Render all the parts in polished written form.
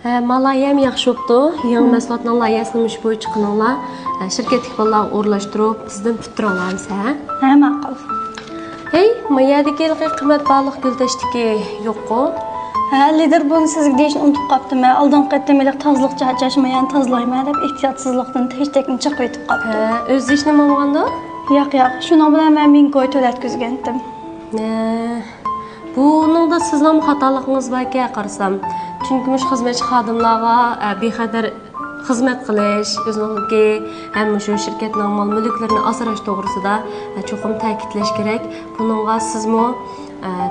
Malayam yaxshi bo'pti. Yangi mahsulotning loyihasini mush bo'yicha qilinglar. Shirkatga bolalar o'rlashtirib, sizdan putur olamiz, ha? Ha, ma'qul. Hey, mayadagi qimmat baliq gultashdiki yo'q-ku. Ha, lider buni sizga deyishni unutib qopdim. Oldin qaytdimlar tozliq chachashmayan tozlayman deb ehtiyotsizlikdan teshtekni chiqib yetib qopdim. O'z ishni bo'lganda? Yo'q. Shuni bilan men 1000 koy to'latkizgandim. Buningda sizning xatolig'ingiz borga qarasam. Chunki mush xizmatchi xodimlarga bexatar xizmat qilish, o'ziningki ham shu shirkatning mol mulklarini asrash to'g'risida cho'qim ta'kidlash kerak. Buningga sizmi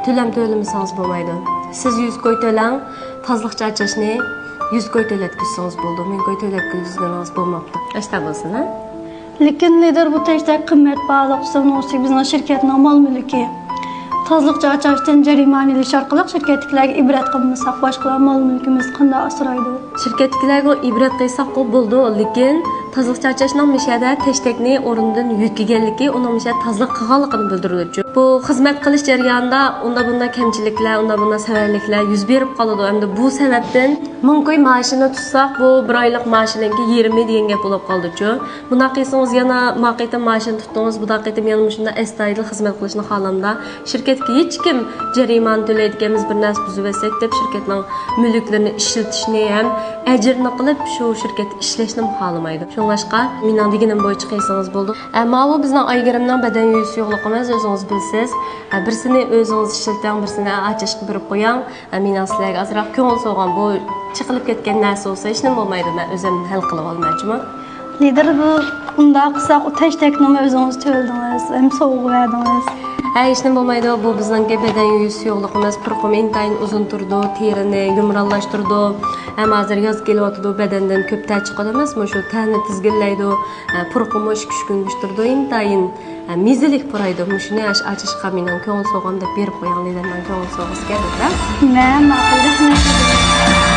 to'lamasangiz bo'lmaydi. Siz 100 koy to'lang, tozliq chachashni 100 koy to'latkizsangiz bo'ldi. 1000 koy to'latkizganingiz bo'lmabdi. Ashta bo'lsin, ha? Lekin lider bu teshtek qimmat baliq sanosi bizning shirkatning mol mulki. Tozliq chachashdan jarimani ilish orqali shirkatlarga ibrat qilmasak, boshqa mol mulkimiz qanday asraydi? Shirkatlarga ibrat qilsak bo'ldi, lekin tozliq chachashning mishada teshtekni o'rindan yutganligi, uning mishada tozliq qilganligini bildiruvchi. Bu xizmat qilish jarayonida unda kamchiliklar, unda sababliklar yuz berib qoladi. Endi bu sababdan 1000 koy maoshini tutsak, bu bir oylik maoshiningki 20 degan gap bo'lib qoldi-ku. Bunda qilsangiz yana maqita maoshini tutdingiz, bu daqiqada men shunda astoydil xizmat qilishni xohlamda. Shirkatga hech kim jarimani to'laydiganimiz bir narsa buzib olsak deb shirkatning mulklarini ishlatishni ham ajrni qilib shu shirkat ishlashni xohlamaydi. Shunlashqa mening deganim bo'yicha qilsangiz bo'ldi. Ammo bu bizning aygirimning badan yuz yo'qligimiz o'zingiz bilsiz. Birsini o'zingiz ishlating, birsini achishga berib qo'ying. Mening sizlarga azroq ko'ngil so'g'an bu chiqilib ketgan narsa bo'lsa hech nima bo'lmaydi. Men o'zim hal qilib olmoqchiman. Lider bu unda qilsak, o teshtekni o'zingiz to'ldingiz, ham so'g'ib verdingiz. Hech nima bo'lmaydi. Bu bizning badan yuz yo'qligimiz purqum intayin uzun turdi, terini yumrallashtirdi. Ham hozir yoz kelyotdi, badandan ko'p ta'ch chiqadimiz. Shu tanni tizginlaydi, purqum kuchkunishtirdi, intayin mezilik puraydi. Shuni achishga mening ko'ngil so'g'am deb berib qo'ying, liderman ko'ngil so'g'isiga deb. Nima, ma'qul.